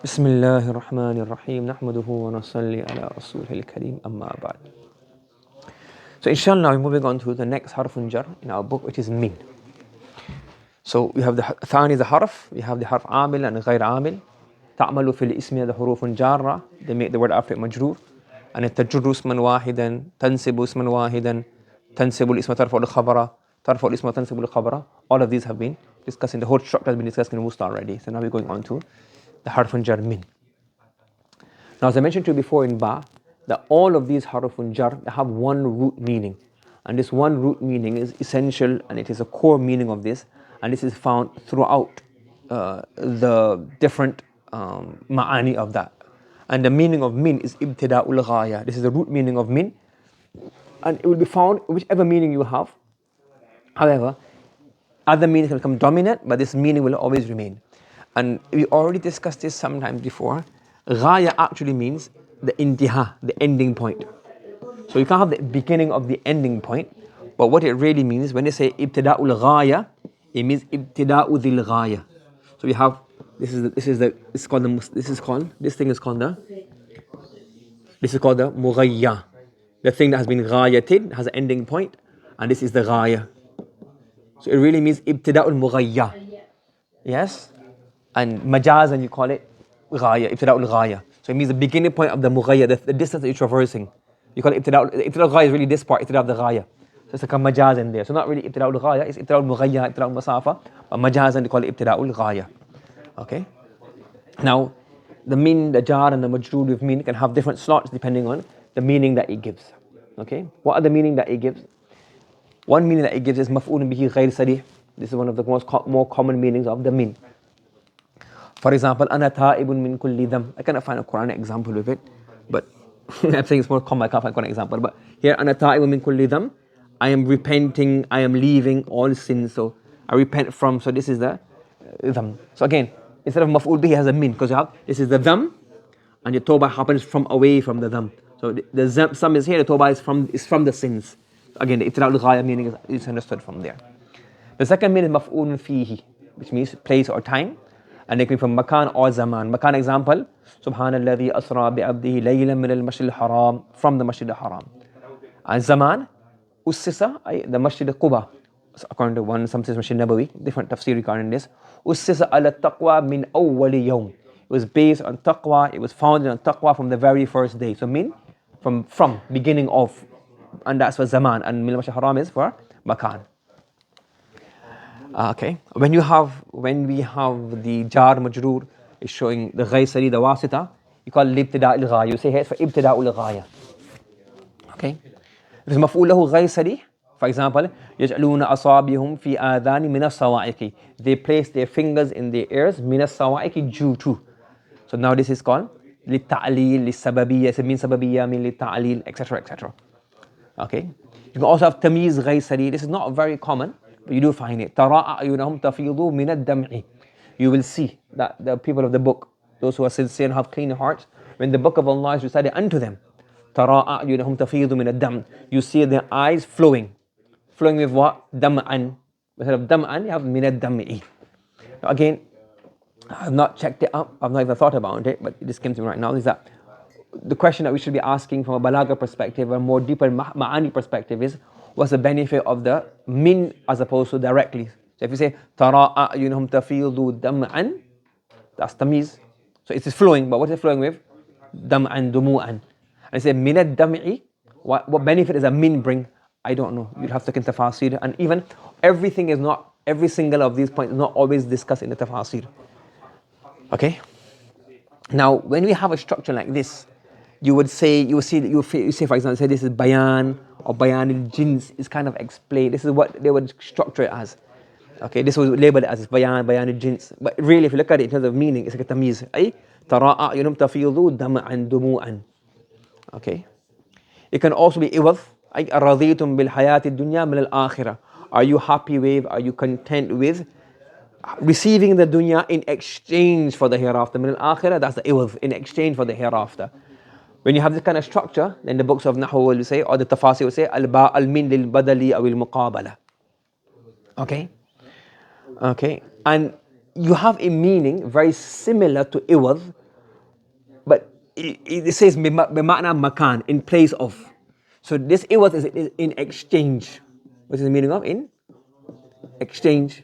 بسم الله الرحمن الرحيم نحمده ونصلي على رسوله الكريم أما بعد. So inshallah we're moving on to the next harf jar in our book, which is min. So we have the thani, the harf, we have the harf amil and غير عامل. تعمل في الاسم the حروف جارة, they make the word after it مجرور. and تجر اسما واحدا تنسب اسما واحدا تنسب الاسم ترفع الخبر ترفع الاسم تنسب الخبر. All of these have been discussed in the whole structure has been discussed in Musta already. So now we're going on to the harf jar min. Now, as I mentioned to you before in Ba, that all of these harfun jar have one root meaning. And this one root meaning is essential and it is a core meaning of this. And this is found throughout the different ma'ani of that. And the meaning of min is ibtida'ul ghaya. This is the root meaning of min. And it will be found whichever meaning you have. However, other meanings can become dominant, but this meaning will always remain. And we already discussed this sometimes before. Ghaya actually means the intiha, the ending point. So you can't have the beginning of the ending point, but what it really means when they say ibtida'ul ghaya, it means ibtida'u dhil ghaya. So we have this is called the mughayya, the thing that has been ghayated, has an ending point, and this is the ghaya. So it really means ibtida'ul mughayya. Yes, and majazan you call it ghaya, ibtida'ul ghaya. So it means the beginning point of the mughayya, the distance that you're traversing. You call it ibtida'ul ghaya is really this part, ibtida' of the ghaya. So it's like a majaz in there. So not really ibtida'ul ghaya, it's ibtida'ul mughayya, ibtida'ul masafa, but majazan they call it ibtida'ul ghaya. Okay? Now, the min, the jar and the majroor with min can have different slots depending on the meaning that it gives. Okay? What are the meaning that it gives? One meaning that it gives is maf'ulun bihi ghayr sarih. This is one of the more common meanings of the min. For example, أنا تائب من كل ذنب. I cannot find a Quranic example of it, but I'm saying it's more common. I can't find a Quranic example. But here, أنا تائب من كل ذنب. I am repenting. I am leaving all sins. So I repent from. So this is the dham. So again, instead of maf'ul bihi, it has a min because you have this is the dham, and your tawbah happens from away from the dham. So the sum is here. The tawbah is from the sins. Again, the ibtida'ul ghaya meaning is understood from there. The second meaning is maf'ulun fihi, which means place or time. And they come from makan or zaman. Makan example, Subhanalladhi asra bi'abdihi laylan min al-masjid al-haram, from the masjid al-haram. And zaman, ussisa, the masjid al-Quba. According to one, some says masjid Nabawi, different tafsir regarding this. Ussisa ala taqwa min awwali yawm. It was based on taqwa, it was founded on taqwa from the very first day. So min, from, beginning of. And that's for zaman. And min al-masjid al-haram is for makan. Okay, when we have the jar majroor is showing the ghaysari, the wasita, you call it ibtida'ul ghaya. You say here it's for ibtida'ul ghaya. Okay, if it's maf'ul lahu ghaysari, for example, يجعلون أصابعهم في آذان من الصواعق. They place their fingers in their ears من الصواعق due to. So now this is called للتعليل للسببية. It means سببية mean للتعليل, etc., etc. Okay, you can also have تمييز ghaysari. This is not very common, but you do find it. تَرَى أَعْيُنَهُمْ تَفِيضُ مِنَ الدَّمْعِ. You will see that the people of the book, those who are sincere and have clean hearts, when the book of Allah is recited unto them, تَرَى أَعْيُنَهُمْ تَفِيضُ مِنَ الدَّمْعِ. You see their eyes flowing. Flowing with what? دَمْعًا. Instead of دَمْعًا, you have مِنَ الدَّمْعِ. Again, I have not checked it up, I've not even thought about it, but this came to me right now, is that the question that we should be asking from a balagha perspective, a more deeper ma'ani perspective is, what's the benefit of the min as opposed to directly? So if you say تَرَى أَعْيُنَهُمْ تَفِيضُ دَمْعًا, that's tamiz. So it is flowing, but what is it flowing with? دَمْعًا دُمُوعًا. And I say مِنَ الدَّمْعِ, what benefit does a min bring? I don't know. You'll have to look in tafasir. And even every single of these points is not always discussed in the tafasir. Okay? Now, when we have a structure like this, you say, for example, say this is bayan or bayan al-jins is kind of explained. This is what they would structure it as. Okay, this was labeled as bayan al-jins. But really, if you look at it in terms of meaning, it's like a tamiz. أي ترى أعينهم تفيض دمعا دموعا. Okay. It can also be iwad. أي رضيتم بالحياة الدنيا من الآخرة. Are you happy with, are you content with receiving the dunya in exchange for the hereafter? Min al-akhirah, that's the iwad, in exchange for the hereafter. When you have this kind of structure, then the books of Nahw will say, or the tafasir will say, al-ba al-min lil-badali aw al-muqabala. Okay? Okay? And you have a meaning very similar to iwad but it says بمعنى مكان, in place of. So this iwad is in exchange. What is the meaning of? In exchange.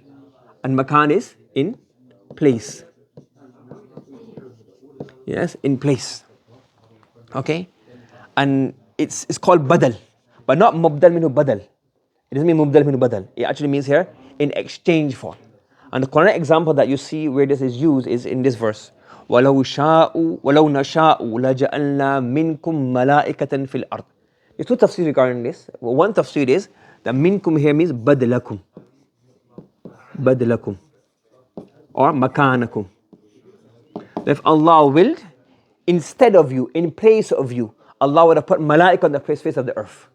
And makan is in place. Yes, in place. Okay? And it's called badal, but not mubdal minhu badal. It doesn't mean mubdal minhu badal. It actually means here in exchange for. And the Quranic example that you see where this is used is in this verse. وَلَوْ نَشَاءُ لَجَعَلْنَا مِنْكُمْ مَلَائِكَةً فِي الْأَرْضِ. There's two tafsir regarding this. One tafsir is that minkum here means badlakum. Badlakum. Or makanakum. If Allah willed, instead of you, in place of you, Allah would have put malaika on the face of the earth.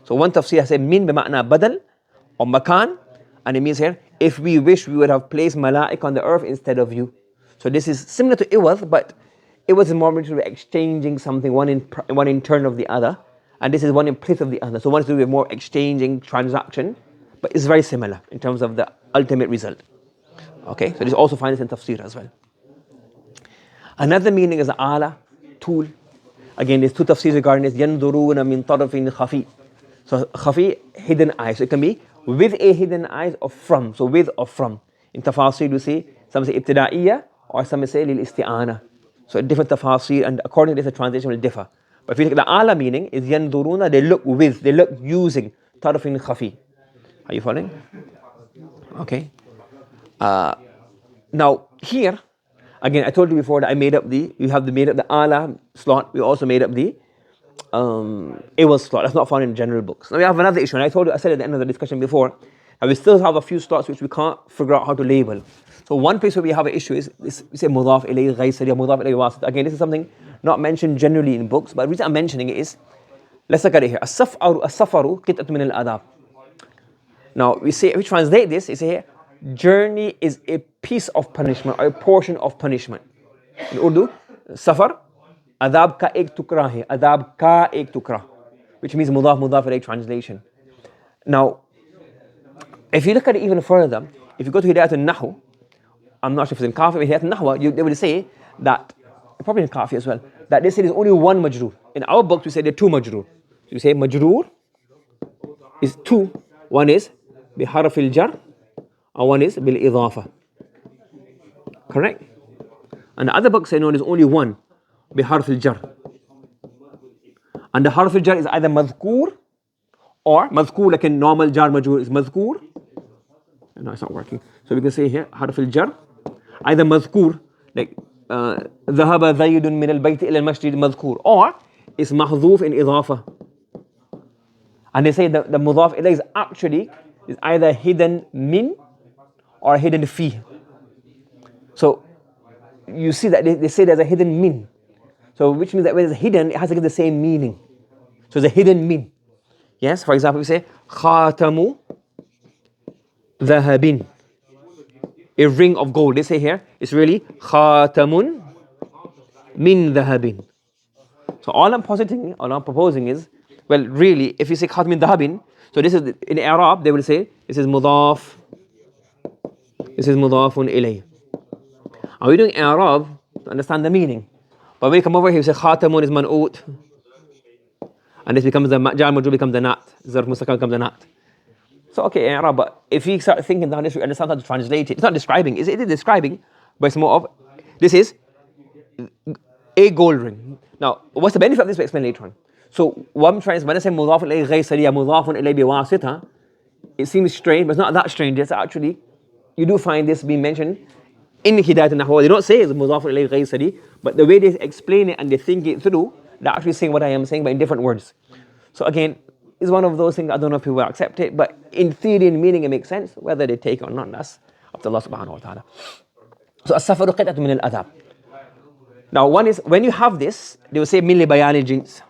So one tafsir has said min bima'na badal or makan, and it means here, if we wish, we would have placed malaika on the earth instead of you. So this is similar to iwad, but iwad is more to exchanging something, one in turn of the other, and this is one in place of the other. So one is to do with more exchanging transaction, but it's very similar in terms of the ultimate result. Okay, so this also finds in tafsir as well. Another meaning is ala, tool. Again, there's two tafsirs regarding this. يَنْظُرُونَ مِنْ طَرَفٍ خَفِي. So khafi, hidden eye. So it can be with a hidden eye or from. So with or from. In tafasir you see, some say ibtida'iyya or some say lilisti'ana. So different tafasir, and according to this the translation will differ. But if you take the ala meaning is يَنْظُرُونَ, they look with, they look using طَرَفٍ خَفِي. Are you following? Okay. Now here, again, I told you before that I made up we have made up the ala slot. We also made up the iwad slot. That's not found in general books. Now we have another issue, and I said at the end of the discussion before, that we still have a few slots which we can't figure out how to label. So one place where we have an issue is we say mudaf ilayhi ghaysari, mudaf ilayhi wasit. Again, this is something not mentioned generally in books, but the reason I'm mentioning it is, let's look at it here. As-safaru qit'atun min al-adab. Now we translate this, we say here, journey is a piece of punishment or a portion of punishment. In Urdu, safar, adab ka ek tukra hai, adab ka ek tukra, which means mudaf ilayhi translation. Now, if you look at it even further, if you go to Hidayat An-Nahw, I'm not sure if it's in Kafi, but Hidayat An-Nahw, they will say that, probably in Kafi as well, that they say there's only one majroor. In our books, we say there are two majroor. So we say majroor is two. One is biharf al-jar, and one is bil idafa. Correct? And the other books say no, there's only one, biharf al-jar. And the harf al-jar is either madhkur or madhkur, like a normal jar majroor is madhkur. No, it's not working. So we can say here harf al-jar, either madhkur, like ذهب زيد من البيت إلى المسجد مذكور, or it's mahdhuf in idafa. And they say the mudaf ilayhi is actually is either hidden min or hidden fi. So you see that they say there's a hidden min. So which means that when it's hidden, it has to get the same meaning. So it's a hidden min. Yes, for example, we say khatamu dhahabin, a ring of gold. They say here it's really khatamun min dhahabin. So all I'm proposing is, well, really, if you say khatam min dhahabin, so this is in Arab, they will say this is mudaf, this is mudafun ilayh. Are we doing Arab to understand the meaning? But when we come over here, we say khatamun is man'ut, and this becomes the jar majrur becomes the nat, zarf mustaqim becomes the nat. So okay, Arab, but if you start thinking down this, we understand how to translate it. It's not describing, it is describing, but it's more of, this is a gold ring. Now, what's the benefit of this? We'll explain later on. So what I'm trying is, when I say mudaf ilayhi ghaysariya, mudafun ilayhi biwasita, it seems strange, but it's not that strange. It's actually, you do find this being mentioned in Hidayat An-Nahw. They don't say it's mudafun ilayhi ghaysari, but the way they explain it and they think it through, they're actually saying what I am saying, but in different words. So again, it's one of those things, I don't know if people will accept it, but in theory and meaning it makes sense. Whether they take it or not, that's up to Allah subhanahu wa ta'ala. So as-safaru qit'atun min al-adab. Now one is, when you have this, they will say min li bayan al-jins.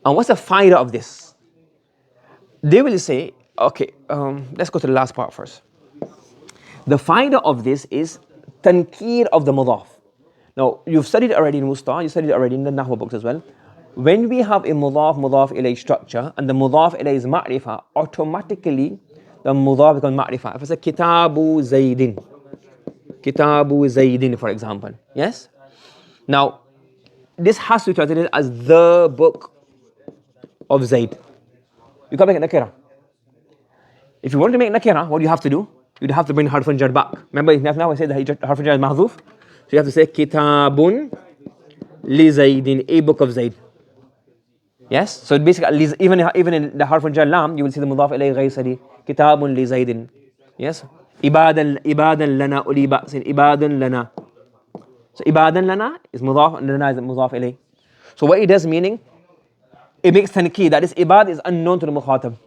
And what's the faida of this? They will say, okay, let's go to the last part first. The faida of this is tankir of the mudaf. Now, you've studied it already in Musta, you studied it already in the Nahw books as well. When we have a mudaf ilayh structure, and the mudaf ilayh is ma'rifah, automatically the mudaf becomes ma'rifah. If I say kitabu zaydin, for example, yes? Now, this has to be translated as the book of Zaid. You can't make it nakira. If you want to make nakira, what do you have to do? You'd have to bring harf jar back. Remember, now I said that harf jar is mahdhuf. So you have to say kitabun li Zaidin, a book of Zaid. Yes? So basically, even in the harf jar lam, you will see the mudaf ilayhi ghaysari. Kitabun li Zaidin. Yes? Ibadan lana uli ba'sin. Ibadan lana. So ibadan lana is mudaf and lana is mudaf ilayhi. So what it does meaning, it makes tankid that this ibad is unknown to the mukhatab.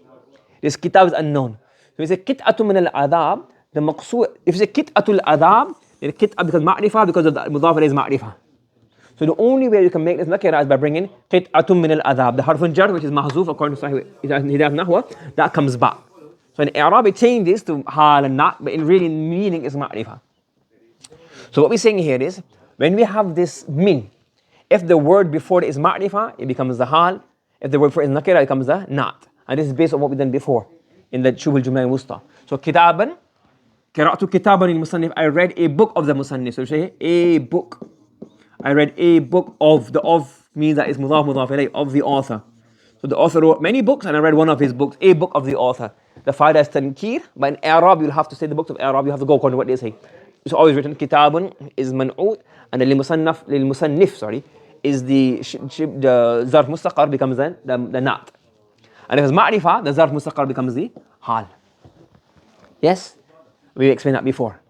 This kitab is unknown. So we say kit'atu min al-adab, the maqsood, if you say kit'atu al-adab, then kit'a becomes ma'rifah because of the mudaf ilayhi is ma'rifah. So the only way you can make this nakira is by bringing qit'atun min al-adhab. The harf jar, which is mahzuf according to Sahih Hidayah Nahwa, that comes back. So in Arab it changes to hal and not, but in really meaning is ma'rifah. So what we're saying here is, when we have this min, if the word before it is ma'rifah, it becomes the hal. If the word before it is nakira, it becomes the not. And this is based on what we've done before in the Shubh al-Jumla al-Wusta. So kitaban, qira'atu kitaban al-musannif, I read a book of the musannif. So say a book. I read a book of. The of means that it's mudaf ilayh, of the author. So the author wrote many books and I read one of his books, a book of the author. The faida is tankir, but in Arab you'll have to say the books of Arab, you have to go according to what they say. It's always written kitabun is man'ud, and the musannif is the zarf mustaqar becomes the nat. And if it's ma'rifah, the zarf mustaqar becomes the hal. Yes? We explained that before.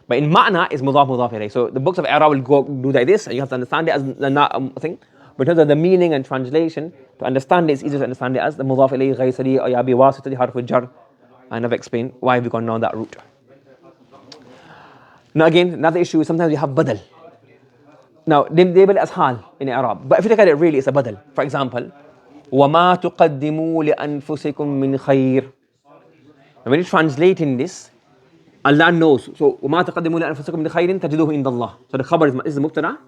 But in ma'na is mudaf ilayh. So the books of Arab will do like this, and you have to understand it as the nat thing. But in terms of the meaning and translation, to understand it, it's easier to understand it as the mudaf ilayh ghaysari or yabi wasitati harf jar. And I've explained why we've gone down that route. Now again, another issue is sometimes you have badal. Now, they label it as hal in Arab. But if you look at it really, it's a badal. For example, وَمَا تُقَدِّمُوا لِأَنفُسِكُم مِّنْ خَيْرٍ. When you're translating this, Allah knows. So, وَمَا تَقَدِّمُوا لِأَنفُسِكُم مِّنْ خَيْرٍ تَجِدُوهُ عِندَ اللَّهِ. So the khabar is the mubtada.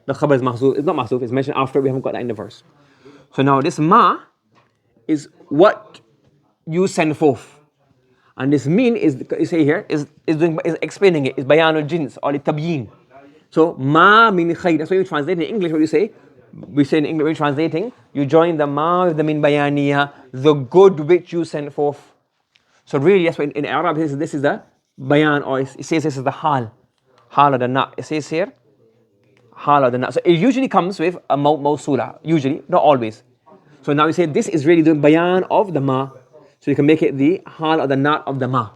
The khabar is mahzuf. It's not mahzuf, it's mentioned after, we haven't got that in the verse. So now this ma is what you send forth. And this min is, you say here, is explaining it, is bayanul jins or tabyin. So ma min khayr. That's why you translate in English. What you say? We say in English when you're translating, you join the ma with the min bayaniya, the good which you send forth. So really, that's why in Arab this is the bayan, or it says this is the hal of the na. It says here hal of the na. So it usually comes with a mawsula. Usually, not always. So now we say this is really the bayan of the ma. So you can make it the hal or the not of the ma.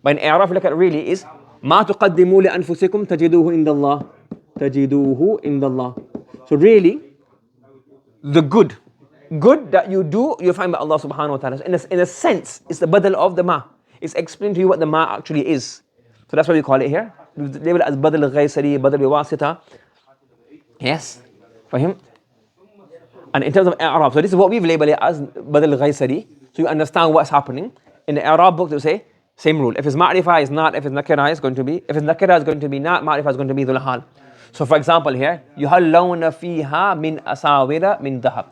But in Arab, look at it really is ما تقدموا لأنفسكم تجدوه عند الله تجدوه عند الله. So really, the good that you do, you'll find by Allah subhanahu wa ta'ala. In a sense, it's the badal of the ma. It's explained to you what the ma actually is. So that's why we call it here. We label it as badal al-ghaysari, badal al-wasita. Yes, for him. And in terms of Arab, so this is what we've labeled it as badal al-ghaysari. So you understand what's happening. In the Arab book, they say, same rule. If it's ma'rifah, it's not. If it's nakira, it's going to be. If it's nakira, it's going to be not. Ma'rifah is going to be dhul hal. So for example here, يُهَلَّوْنَ فِيهَا مِنْ أَسَاوِرَ مِنْ ذَهَبٍ.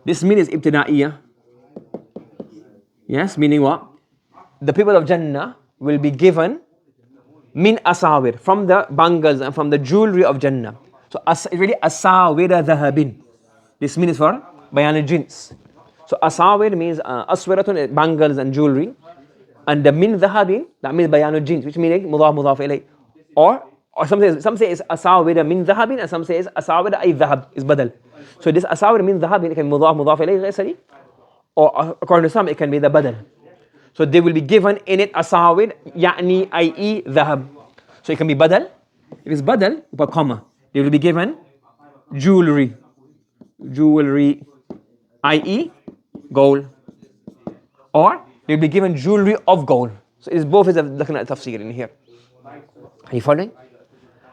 This mean is ibtida'iyah. Yes, meaning what? The people of Jannah will be given min asawir, from the bangles and from the jewelry of Jannah. So really asawira dhahabin. This mean is for bayan al-jins. So asawir means aswiratun, bangles and jewelry. And the min dhahabin, that means bayan al-jins, which means mudaf ilayh. Or some say it's asawira min dhahabin, and some say it's asawira ay dhahab, is badal. So this asawira min dhahabin, it can be mudaf ilayh ghaysari, or according to some it can be the badal. So they will be given in it asawir, ya'ni i.e. dhahab. So it can be badal. If it's badal, with a comma, they will be given jewelry, i.e. gold. Or they'll be given jewelry of gold. So it's both is looking at tafsir in here. Are you following?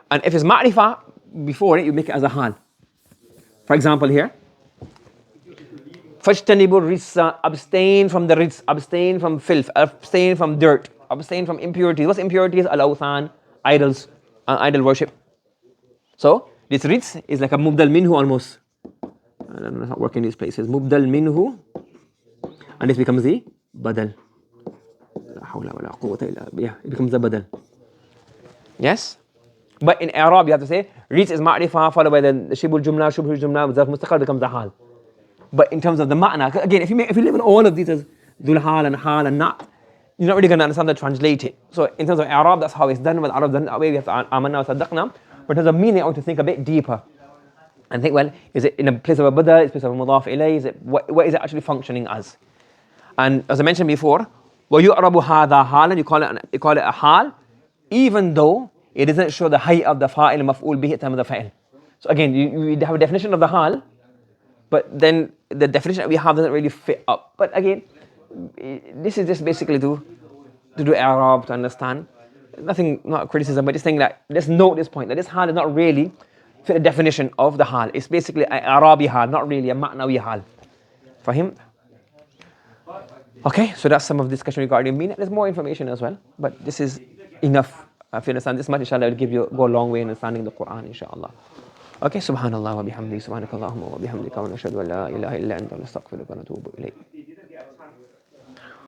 And if it's ma'rifah, before it, you make it as a hal. For example here, فَاجْتَنِبُوا الرِّجْسَ, abstain from the rijs, abstain from filth, abstain from dirt, abstain from impurities. What's impurities? Al-awthan, idols, idol worship. So this rijs is like a mubdal minhu almost. I don't know, it's not working in these places. Mubdal minhu, and this becomes the badal. Yeah, it becomes the badal. Yes? But in Arab, you have to say, reach is ma'rifah, followed by the shibul jumla, zarf mustaqal becomes the hal. But in terms of the ma'na, again, if you live in all of these as dhul hal and na'at, you're not really going to understand the translate it. So in terms of Arab, that's how it's done. With Arab, done that way, we have to amanna wa saddaqna. But in terms of meaning, I want to think a bit deeper. And think, well, is it in a place of a badal, is it a place of a mudaf ilay, is it, what is it actually functioning as? And as I mentioned before, وَيُعْرَبُ هَذَا حَالًا, you call it a hal, even though it doesn't show the height of the fa'il, maf'ul bihi, time of the fa'il. So again, you have a definition of the hal, but then the definition that we have doesn't really fit up. But again, this is just basically to do Arab, to understand. Nothing, not criticism, but just saying that, just note this point, that this hal is not really fit the definition of the hal. It's basically an Arabi hal, not really a ma'nawi hal. Fahim? Okay, so that's some of the discussion regarding meaning. There's more information as well, but this is enough. If you understand this much, inshallah, it will go a long way in understanding the Quran, inshallah. Okay, subhanallah wa bihamdi, subhanakallahumma wa bihamdika wa nashhadu an la ilaha illa anta wa nastaghfiruka wa natubu ilayk.